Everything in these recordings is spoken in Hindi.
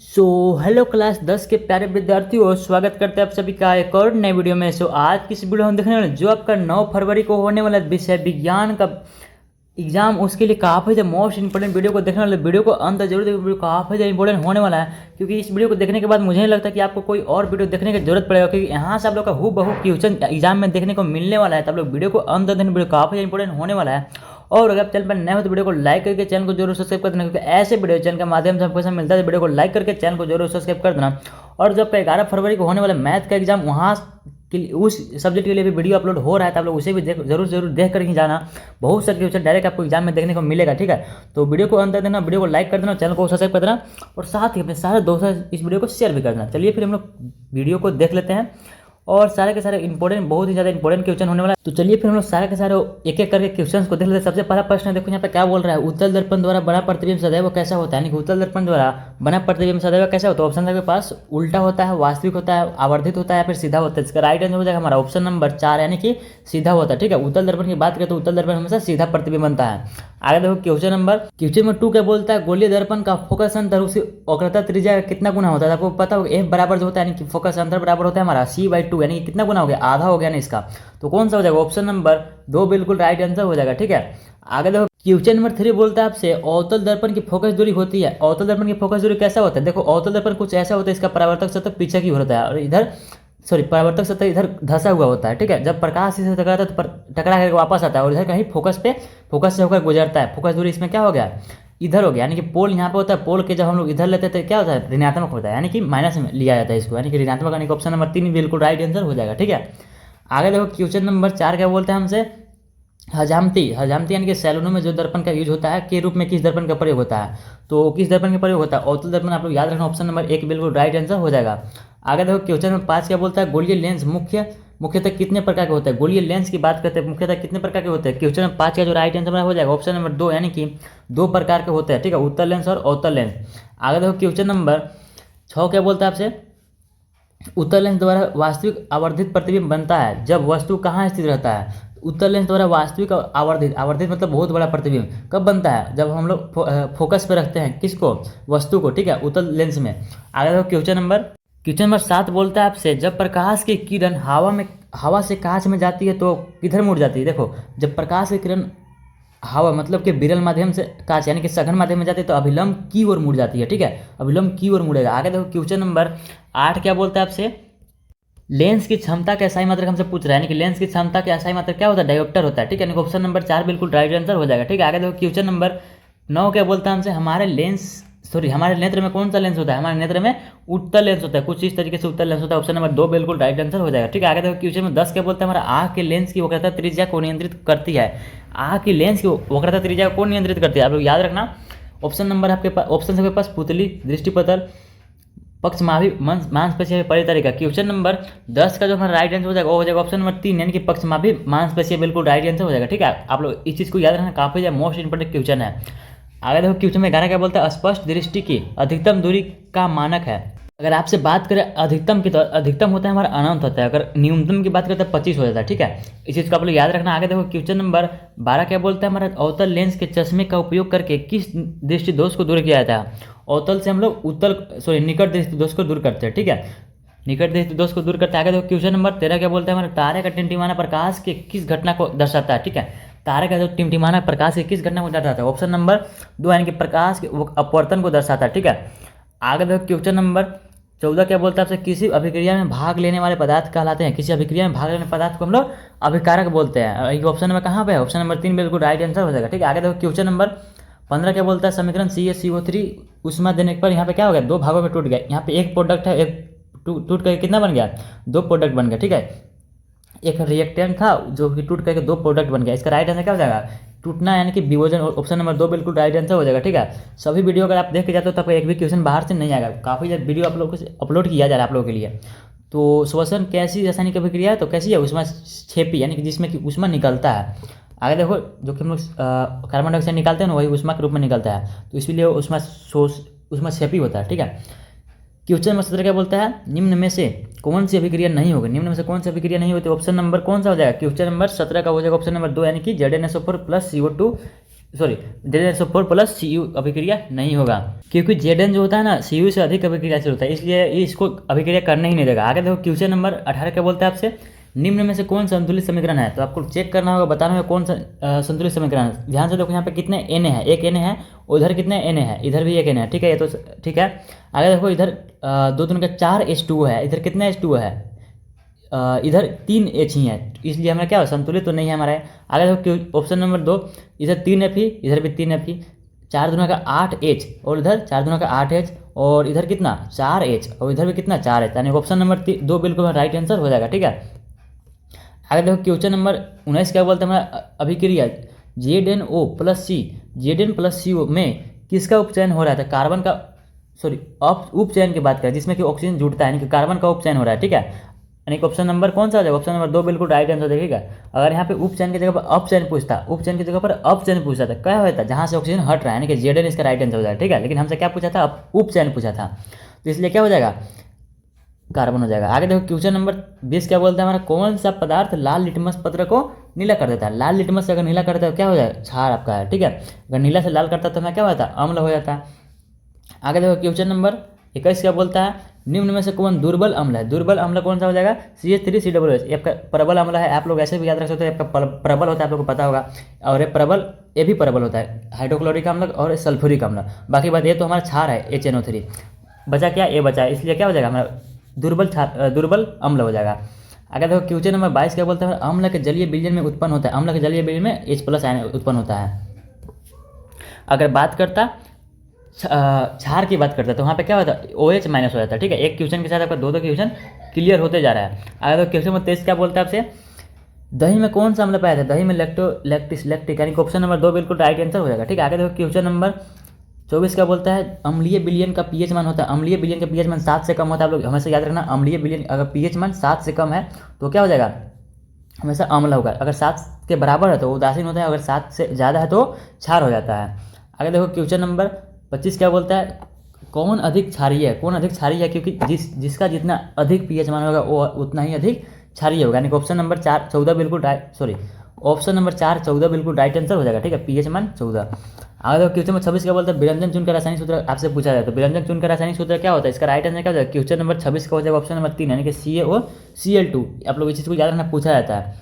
हेलो क्लास 10 के प्यारे विद्यार्थियों, स्वागत करते हैं आप सभी का एक और नए वीडियो में। आज की इस वीडियो हम देखने वाले जो आपका 9 फरवरी को होने वाला विषय विज्ञान का एग्जाम, उसके लिए काफ़ी ज़्यादा मोस्ट इंपॉर्टेंट वीडियो को देखने वाले। वीडियो को अंत जरूर देखिए, वीडियो काफ़ी ज़्यादा इंपॉर्टेंट होने वाला है, क्योंकि इस वीडियो को देखने के बाद मुझे नहीं लगता कि आपको कोई और वीडियो देखने की जरूरत पड़ेगा, क्योंकि यहाँ से आप लोग का हूबहू क्वेश्चन एग्जाम में देखने को मिलने वाला है। तो आप लोग वीडियो को अंत तक, वीडियो काफ़ी इंपॉर्टेंट होने वाला है। और अगर आप चैनल पर नए हो तो वीडियो को लाइक करके चैनल को जरूर सब्सक्राइब कर देना, क्योंकि ऐसे वीडियो चैनल के माध्यम से आपको ऐसा मिलता है। वीडियो को लाइक करके चैनल को जरूर सब्सक्राइब कर देना। और जब 11 फरवरी को होने वाला मैथ का एग्जाम, वहाँ उस सब्जेक्ट के लिए भी वीडियो अपलोड हो रहा है, तो आप लोग उसे भी जरूर देख कर ही जाना। बहुत सारे क्वेश्चन डायरेक्ट आपको एग्जाम में देखने को मिलेगा, ठीक है। तो वीडियो को अंत तक देना, वीडियो को लाइक कर देना, चैनल को सब्सक्राइब कर देना, और साथ ही अपने सारे दोस्तों इस वीडियो को शेयर भी कर देना। चलिए फिर हम लोग वीडियो को देख लेते हैं, और सारे के सारे इंपॉर्टेंट, बहुत ही ज़्यादा इंपॉर्टेंट क्वेश्चन होने वाला है। तो चलिए फिर हम लोग सारे के सारे एक एक करके क्वेश्चंस को देख लेते हैं। सबसे पहला प्रश्न है, देखो यहाँ पे क्या बोल रहा है। उत्तल दर्पण द्वारा बना प्रतिबिंब सदैव कैसा होता है, यानी कि उत्तल दर्पण द्वारा बना प्रतिबिंब सदैव कैसा होता है। ऑप्शन आपके पास उल्टा होता है, वास्तविक होता है, आवर्धित होता है, या फिर सीधा होता है। इसका राइट आंसर हो जाएगा हमारा ऑप्शन नंबर 4, यानी कि सीधा होता है, ठीक है। उत्तल दर्पण की बात करें तो उत्तल दर्पण हमेशा सीधा प्रतिबिंब बनता है। आगे देखो क्वेश्चन नंबर 2 क्या बोलता है। गोलीय दर्पण का फोकस अंतर उसी वक्रता त्रिज्या का कितना गुना होता है। आपको पता होगा F बराबर जो होता है, यानी कि फोकस अंतर बराबर होता है हमारा C/2, यानी कि कितना गुना हो गया, आधा हो गया ना इसका। तो कौन सा हो जाएगा, ऑप्शन नंबर 2 बिल्कुल राइट आंसर हो जाएगा, ठीक है। आगे देखो क्वेश्चन नंबर 3 बोलता है आपसे, अवतल दर्पण की फोकस दूरी होती है। अवतल दर्पण की फोकस दूरी कैसा होता है। देखो अवतल दर्पण कुछ ऐसा होता है, इसका परावर्तक सतह पीछे की ओर होता है, और इधर परावर्तक सतह इधर धंसा हुआ होता है, ठीक है। जब प्रकाश इसे टकराता है तो टकरा करके वापस आता है, और इधर कहीं फोकस से होकर गुजरता है। फोकस दूरी इसमें क्या हो गया, इधर हो गया, यानी कि पोल यहाँ पे होता है। पोल के जब हम लोग इधर लेते हैं तो क्या होता है, ऋणात्मक होता है, यानी कि माइनस में लिया जाता है इसको, यानी कि ऋणात्मक, यानी कि ऑप्शन नंबर 3 बिल्कुल राइट आंसर हो जाएगा, ठीक है। आगे देखो क्वेश्चन नंबर 4 क्या बोलते हैं हमसे। हजामती यानी कि सैलूनों में जो दर्पण का यूज होता है के रूप में किस दर्पण का प्रयोग होता है। तो किस दर्पण का प्रयोग होता है, अवतल दर्पण। आप लोग याद रखना, ऑप्शन नंबर 1 बिल्कुल राइट आंसर हो जाएगा। आगे देखो क्वेश्चन नंबर 5 क्या बोलता है। गोलीय लेंस मुख्यतः कितने प्रकार के होते हैं। गोलीय लेंस की बात करते हैं, मुख्यतः कितने प्रकार के होते हैं। क्वेश्चन नंबर 5 का जो राइट आंसर हो जाएगा ऑप्शन नंबर 2, यानी कि 2 प्रकार के होते हैं, ठीक है, उत्तल लेंस और अवतल लेंस। आगे देखो क्वेश्चन नंबर 6 क्या बोलता है आपसे। उत्तल लेंस द्वारा वास्तविक आवर्धित प्रतिबिंब बनता है जब वस्तु कहाँ स्थित रहता है। उत्तल लेंस द्वारा वास्तविक आवर्धित मतलब बहुत बड़ा प्रतिबिंब कब बनता है, जब हम लोग फोकस पे रखते हैं किसको, वस्तु को, ठीक है, उत्तल लेंस में। आगे देखो क्वेश्चन नंबर 7 बोलता है आपसे, जब प्रकाश की किरण हवा से कांच में जाती है तो किधर मुड़ जाती है। देखो जब प्रकाश की किरण हवा मतलब कि विरल माध्यम से कांच यानी कि सघन माध्यम में जाती है तो अभिलंब की ओर मुड़ जाती है, ठीक है, अभिलंब की ओर मुड़ेगा। आगे देखो क्वेश्चन नंबर 8 क्या बोलता है आपसे। लेंस की क्षमता के असाई मात्रक हमसे पूछ रहा है, यानी कि लेंस की क्षमता के असाई मात्रक क्या होता है, डायोप्टर होता है, ठीक है, यानी ऑप्शन नंबर 4 बिल्कुल राइट आंसर हो जाएगा, ठीक है। आगे देखो क्वेश्चन नंबर 9 क्या बोलता है हमसे। हमारे नेत्र में कौन सा लेंस होता है। हमारे नेत्र में उत्तल लेंस होता है, कुछ इस तरीके से उत्तल लेंस होता है। ऑप्शन नंबर 2 बिल्कुल राइट आंसर हो जाएगा, ठीक है। आगे देखो क्वेश्चन नंबर 10 क्या बोलता है। हमारा आँख के लेंस की वक्रता त्रिज्या को नियंत्रित करती है। आँख की लेंस की वक्रता त्रिज्या को नियंत्रित करती है, आप लोग याद रखना। ऑप्शन नंबर आपके पास, ऑप्शन आपके पास पुतली, दृष्टिपटल, पक्षमाभि, मांसपेशिया परितरिका। क्वेश्चन नंबर 10 का जो हमारा राइट आंसर हो जाएगा वो हो जाएगा ऑप्शन नंबर 3, यानी कि पक्षमाभि मांसपेशिया बिल्कुल राइट आंसर हो जाएगा, ठीक है। आप लोग इस चीज़ को याद रखना, काफ़ी ज़्यादा मोस्ट इंपॉर्टेंट क्वेश्चन है। आगे देखो क्वेश्चन में 11 क्या बोलता है। स्पष्ट दृष्टि की अधिकतम दूरी का मानक है। अगर आपसे बात करें अधिकतम की, तो अधिकतम होता है हमारा अनंत होता है। अगर न्यूनतम की बात करें तो 25 हो जाता है, ठीक है। इस चीज़ को आप लोग याद रखना। आगे देखो क्वेश्चन नंबर 12 क्या बोलता है। हमारा अवतल लेंस के चश्मे का उपयोग करके किस दृष्टि दोष को दूर किया जाता है। अवतल से हम लोग निकट दृष्टि दोष को दूर करते हैं, ठीक है, निकट दृष्टि दोष को दूर करते हैं। आगे देखो क्वेश्चन नंबर 13 क्या बोलते हैं। हमारे तारे का टिमटिमाना प्रकाश के किस घटना को दर्शाता है, ठीक है। तारे का जो टिमटिमाना प्रकाश के किस घटना को दर्शाता है। ऑप्शन नंबर 2, यानी कि प्रकाश के अपवर्तन को दर्शाता है, ठीक है। आगे देखो क्वेश्चन नंबर 14 क्या बोलता है आपसे। किसी अभिक्रिया में भाग लेने वाले पदार्थ कहलाते हैं। किसी अभिक्रिया में भाग लेने पदार्थ को हम लोग अभिकारक बोलते हैं। ऑप्शन नंबर कहाँ पे है, ऑप्शन नंबर 3 बिल्कुल राइट आंसर हो जाएगा, ठीक है। आगे देखो क्वेश्चन नंबर 15 क्या बोलता है। समीकरण CaCO3 उष्मा देने पर यहाँ पे क्या हो गया, 2 भागों में टूट गया। यहाँ पे एक प्रोडक्ट है, एक टूट करके कितना बन गया, 2 प्रोडक्ट बन गया, ठीक है। एक रिएक्टेंट था जो कि टूट करके 2 प्रोडक्ट बन गया। इसका राइट आंसर क्या हो जाएगा, टूटना, यानी कि विभोजन। ऑप्शन नंबर 2 बिल्कुल राइट आंसर हो जाएगा, ठीक है। सभी वीडियो अगर आप देख के जाते हो तो आपको एक भी क्वेश्चन बाहर से नहीं आएगा। काफ़ी ज़्यादा वीडियो आप लोगों को अपलोड किया जा रहा है आप लोगों के लिए। तो श्वसन कैसी रासायनिक अभिक्रिया है, तो कैसी है, उष्मा क्षेपी, यानी कि जिसमें कि उष्मा निकलता है। आगे देखो जो कि हम लोग कार्बन डाइऑक्साइड निकालते हैं ना, वही उष्मा के रूप में निकलता है, तो इसलिए उष्मा क्षेपी होता है, ठीक है। क्वेश्चन नंबर 17 क्या बोलता है। निम्न में से कौन सी अभिक्रिया नहीं होगी। निम्न में से कौन सी अभिक्रिया नहीं होती, ऑप्शन नंबर कौन सा हो जाएगा। क्वेश्चन नंबर 17 का हो जाएगा ऑप्शन नंबर 2, यानी कि ZnSO4 + CO2 sorry ZnSO4 plus Cu अभिक्रिया नहीं होगा, क्योंकि Zn जो होता है ना Cu से अधिक अभिक्रियाशील होता है, इसलिए ये इसको अभिक्रिया करने ही नहीं देगा। आगे देखो क्वेश्चन नंबर 18 क्या बोलता है आपसे, निम्न में से कौन संतुलित समीकरण है। तो आपको चेक करना होगा, बताना होगा कौन सा संतुलित समीकरण है। ध्यान से देखो यहाँ पे कितने n है, एक n है, उधर कितने n है, इधर भी एक n है, ठीक है, ये तो ठीक है। आगे देखो इधर 2 दूनी का 4 H2 है, इधर कितने H2 है, इधर 3 H ही है, इसलिए हमारा क्या हो, संतुलित तो नहीं है हमारा। आगे देखो ऑप्शन नंबर 2, इधर 3 Fe, इधर भी 3 Fe, 4 दूना का 8 H और इधर 4 दूना का 8 H और इधर कितना 4 H और इधर भी कितना 4 H, यानी ऑप्शन नंबर 2 बिल्कुल राइट आंसर हो जाएगा, ठीक है। आगे देखो क्वेश्चन नंबर 19 क्या बोलते हैं, हमारा अभिक्रिया ZnO plus C, Zn plus CO में किसका उपचयन हो रहा था, कार्बन का, सॉरी उपचयन की बात करें जिसमें कि ऑक्सीजन जुड़ता है, यानी कि कार्बन का उपचयन हो रहा है, ठीक है। यानी कि ऑप्शन नंबर कौन सा हो जाएगा, ऑप्शन नंबर 2 बिल्कुल राइट आंसर देखिएगा। अगर यहाँ पे उपचयन की जगह पर अपचयन पूछता, उपचयन की जगह पर अपचयन पूछता था, क्या होता है, जहाँ से ऑक्सीजन हट रहा है, यानी कि Zn इसका राइट आंसर हो जाएगा, ठीक है। लेकिन हमसे क्या पूछा था, उपचयन पूछा था, तो इसलिए क्या हो जाएगा, कार्बन हो जाएगा। आगे देखो क्वेश्चन नंबर 20 क्या बोलता है, हमारा कौन सा पदार्थ लाल लिटमस पत्र को नीला कर देता है। लाल लिटमस से अगर नीला करता है तो क्या हो जाएगा, क्षार आपका है, ठीक है। अगर नीला से लाल करता है तो हमें क्या होता है, अम्ल हो जाता है। आगे देखो क्वेश्चन नंबर 21 क्या बोलता है, निम्न में से कौन दुर्बल अम्ल है। दुर्बल अम्ल कौन सा हो जाएगा, CH3COOH, ये आपका प्रबल अम्ल है, आप लोग ऐसे भी याद रख सकते हो, आपका प्रबल होता है, आप लोग को पता होगा। और ये भी प्रबल होता है, हाइड्रोक्लोरिक अम्ल और सल्फ्यूरिक अम्ल। बाकी बात ये तो हमारा क्षार है HNO3, बचा क्या, ये बचा है, इसलिए क्या हो जाएगा हमारा दुर्बल अम्ल हो जाएगा। आगे देखो क्वेश्चन नंबर 22 क्या बोलता है, अम्ल के जलीय विलयन में उत्पन्न होता है, अम्ल के जलीय विलयन में H+ आयन उत्पन्न होता है। अगर बात करता क्षार की बात करता है तो वहाँ पे क्या होता है, OH- हो जाता है, ठीक है। एक क्वेश्चन के साथ आपका दो क्वेश्चन क्लियर होते जा रहा है। आगे तो क्वेश्चन नंबर 23 क्या बोलता है आपसे, दही में कौन सा अम्ल पाया जाता है, दही में लैक्टिक, यानी कि ऑप्शन नंबर 2 बिल्कुल राइट आंसर हो जाएगा, ठीक है। आगे देखो क्वेश्चन नंबर 24 क्या बोलता है, अम्लीय विलयन का pH मान होता है, अम्लीय विलयन का pH मान 7 से कम होता है। आप लोग हमेशा याद रखना, अम्लीय विलयन अगर pH मान 7 से कम है तो क्या हो जाएगा, हमेशा अम्ल होगा। अगर 7 के बराबर है तो उदासीन होता है, अगर 7 से ज़्यादा है तो क्षार हो जाता है। आगे देखो क्वेश्चन नंबर 25 क्या बोलता है, कौन अधिक क्षारीय है, कौन अधिक क्षारीय है, क्योंकि जिसका जितना अधिक pH मान होगा वो उतना ही अधिक क्षारीय होगा, यानी कि ऑप्शन नंबर 14 बिल्कुल ऑप्शन नंबर 14 बिल्कुल राइट आंसर हो जाएगा, ठीक है। pH मान 14। आगे देखो क्वेश्चन नंबर 26 क्या बोलता है, विरंजन चून का रासायनिक सूत्र आपसे पूछा जाए तो विरंजन चून का रासायनिक सूत्र क्या होता है, इसका राइट आंसर क्या हो जाएगा, क्वेश्चन नंबर 26 का हो जाएगा ऑप्शन नंबर 3, यानी कि CaOCl2। आप लोग इस चीज़ को याद रखना, पूछा जाता है।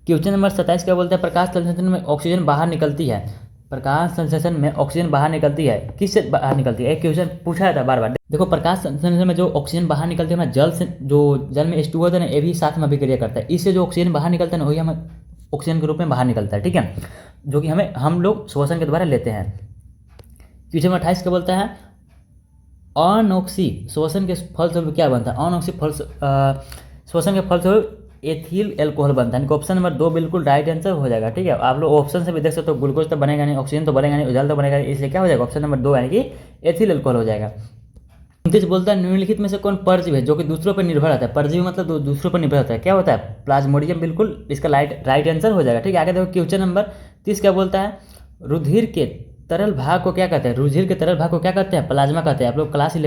क्वेश्चन नंबर 27 क्या बोलता है, प्रकाश संश्लेषण में ऑक्सीजन बाहर निकलती है, प्रकाश संश्लेषण में ऑक्सीजन बाहर निकलती है, किससे बाहर निकलती है, एक क्वेश्चन पूछा जाता है बार बार। देखो प्रकाश संश्लेषण में जो ऑक्सीजन बाहर निकलती है, हमें जल से, जो जल में H2 होता है ना, ये भी साथ में अभिक्रिया करता है, इससे जो ऑक्सीजन बाहर निकलता है ना, वही हमें ऑक्सीजन के रूप में बाहर निकलता है, ठीक है, जो कि हम लोग श्वसन के द्वारा लेते हैं। क्वेश्चन नंबर 28 क्या बोलता है, अनऑक्सी श्वसन के फलस्वरूप क्या बनता है, अनऑक्सी श्वसन के फलस्वरूप एथिल एल्कोहल बनता है, ऑप्शन नंबर 2 बिल्कुल राइट आंसर हो जाएगा, ठीक है। आप लोग ऑप्शन से भी देख सकते हो, ग्लूकोज तो बनेगा नहीं, ऑक्सीजन तो बनेगा नहीं, जल तो बनेगा नहीं, इसलिए क्या हो जाएगा, ऑप्शन नंबर 2 यानी कि एथिल एल्कोहल हो जाएगा। 29 बोलता है, निम्नलिखित में से कौन परजीव है जो कि दूसरों पर निर्भर रहता है, परजीव मतलब दूसरों पर निर्भर रहता है, क्या होता है, प्लाज्मोडियम, बिल्कुल इसका राइट आंसर हो जाएगा, ठीक है। आगे देखो क्वेश्चन नंबर 30 क्या बोलता है, रुधिर के तरल भाग को क्या कहते हैं, रुधिर के तरल भाग को क्या कहते हैं, प्लाज्मा कहते हैं। आप लोग क्लास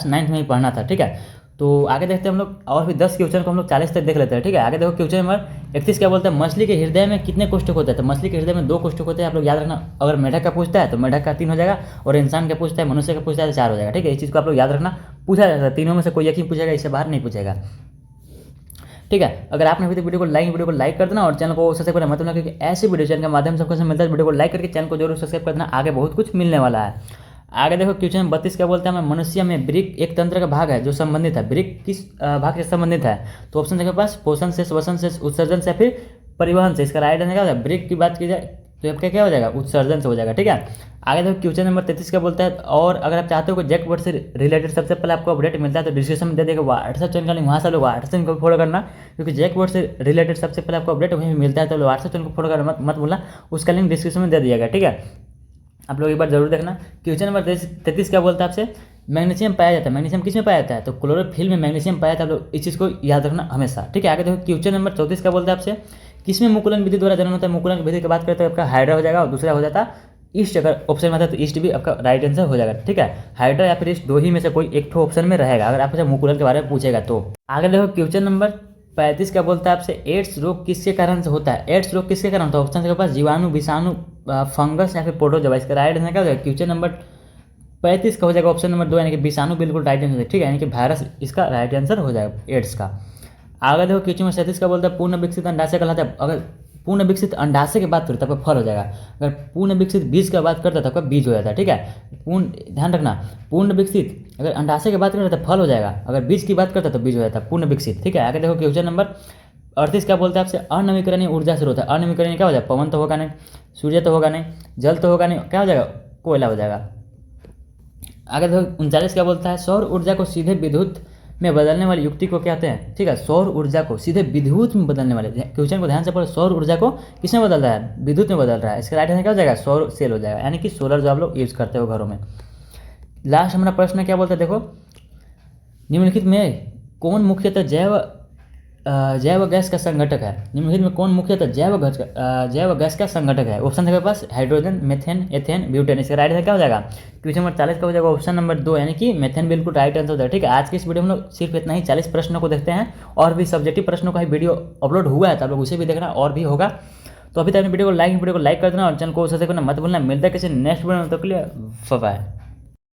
9th में ही पढ़ना था, ठीक है। तो आगे देखते हैं हम लोग, और भी 10 क्वेश्चन को हम लोग 40 तक देख लेते हैं, ठीक है। आगे देखो क्वेश्चन नंबर 31 क्या बोलता है, मछली के हृदय में कितने कोष्ठक होते हैं, तो मछली के हृदय में 2 कोष्ठक होते हैं, आप लोग याद रखना। अगर मेढक का पूछता है तो मेढक का 3 हो जाएगा, और इंसान का पूछता है, मनुष्य का पूछता है तो 4 हो जाएगा, ठीक है। इस चीज़ को आप लोग याद रखना, पूछा जाता है, तीनों में से कोई एक ही पूछेगा, इससे बाहर नहीं पूछेगा, ठीक है। अगर आपने अभी तक वीडियो को लाइक कर देना और चैनल को सब्सक्राइब करना, मतलब क्योंकि ऐसे वीडियो चैनल के माध्यम से सबको मिलता है, वीडियो को लाइक करके चैनल को जरूर सब्सक्राइब कर देना, आगे बहुत कुछ मिलने वाला है। आगे देखो क्वेश्चन 32 क्या बोलता है, मनुष्य में वृक्क एक तंत्र का भाग है जो संबंधित है, वृक्क किस भाग से संबंधित है, तो ऑप्शन देखो पास, पोषण से, श्वसन से, उत्सर्जन से, फिर परिवहन से। इसका राइट आंसर क्या होगा, वृक्क की बात की जाए तो आपका क्या हो जाएगा, उत्सर्जन से हो जाएगा, ठीक है। आगे देखो क्वेश्चन नंबर 33 क्या बोलता है, और अगर आप चाहते हो कि जैक बोर्ड से रिलेटेड सबसे पहले आपको अपडेट मिलता है तो डिस्क्रिप्शन में दे देगा व्हाट्सएप चैनल का लिंक, वहाँ से लोग व्हाट्सएप चैनल को फॉलो करना, क्योंकि जैक बोर्ड से रिलेटेड सबसे पहले आपको अपडेट वहीं मिलता है, तो व्हाट्सएप चैनल को फॉलो करना मत भूलना, उसका लिंक डिस्क्रिप्शन में दे दिएगा, ठीक है। आप लोग एक बार जरूर देखना। क्वेश्चन नंबर 33 क्या बोलता है आपसे, मैग्नीशियम पाया जाता है, मैग्नीशियम किस में पाया जाता है, तो क्लोरोफिल में मैग्नीशियम पाया जाता है, आप लोग इस चीज़ को याद रखना हमेशा, ठीक है। आगे देखो क्वेश्चन नंबर 34 क्या बोलता है आपसे, किसमें मुकुलन विधि द्वारा जनन होता है, मुकुलन विधि की बात करते हैं आपका हाइड्रा हो जाएगा, और दूसरा हो जाता है ईस्ट। अगर ऑप्शन में आता है तो ईस्ट भी आपका राइट आंसर हो जाएगा, ठीक है। हाइड्रा या फिर ईस्ट, दो ही में से कोई एक ऑप्शन में रहेगा, अगर आपसे मुकुलन के बारे में पूछेगा तो। आगे देखो क्वेश्चन नंबर 35 क्या बोलता है आपसे, एड्स रोग किसके कारण से होता है? एड्स रोग किसके कारण होता है? ऑप्शन के पास जीवाणु, विषाणु, फंगस या फिर प्रोटोजोआ। इसका राइट आंसर क्या हो जाएगा? क्वेश्चन नंबर 35 का हो जाएगा ऑप्शन नंबर 2 यानी कि विषाणु बिल्कुल राइट आंसर है, ठीक है, यानी कि वायरस इसका राइट आंसर हो जाएगा एड्स का। आगे देखो क्वेश्चन नंबर 37 का बोलता है पूर्ण विकसित अंडाशय कहलाता है। अगर पूर्ण विकसित अंडाशय की बात करें तो आपका फल हो जाएगा, अगर पूर्ण विकसित बीज की बात करता है तो आपका बीज हो जाता है, ठीक है। पूर्ण ध्यान रखना, पूर्ण विकसित अगर अंडाशय की बात करें तो फल हो जाएगा, अगर बीज की बात करता है तो बीज हो जाता है पूर्ण विकसित, ठीक है। आगे देखो क्वेश्चन नंबर 38 क्या बोलते हैं आपसे, अनवीकरणीय ऊर्जा स्रोत है। अनवीकरणीय क्या हो जाएगा? पवन तो होगा नहीं, सूर्य तो होगा नहीं, जल तो होगा नहीं, क्या हो जाएगा? कोयला हो जाएगा। आगे देखो 39 क्या बोलता है, सौर ऊर्जा को सीधे विद्युत में बदलने वाली युक्ति को कहते हैं, ठीक है। सौर ऊर्जा को सीधे विद्युत में बदलने वाले, क्वेश्चन को ध्यान से पढ़ो, सौर ऊर्जा को किसमें बदल रहा है? विद्युत में बदल रहा है। इसका राइट आंसर क्या हो जाएगा? सौर सेल हो जाएगा, यानी कि सोलर जो आप लोग यूज करते हो घरों में। लास्ट हमारा प्रश्न क्या बोलता है, देखो निम्नलिखित में कौन मुख्यतः जैव गैस का संघटक है? निम्नलिखित में कौन मुख्यतः जैव गैस का संघटक है? ऑप्शन के पास हाइड्रोजन, मेथेन, एथेन, ब्यूटेन। इसका राइट आंसर क्या हो जाएगा? क्वेश्चन नंबर 40 का हो जाएगा ऑप्शन नंबर 2 यानी कि मेथेन बिल्कुल राइट आंसर हो जाएगा, ठीक है। आज की इस वीडियो में हम लोग सिर्फ इतना ही 40 प्रश्नों को देखते हैं, और भी सब्जेक्टिव प्रश्नों का ही वीडियो अपलोड हुआ है तो आप लोग उसे भी देखना, और भी होगा। तो अभी तक वीडियो को लाइक कर देना और चैनल को सब्सक्राइब करना मत भूलना। मिलता है किसी नेक्स्ट वीडियो में, तो के लिए बाय।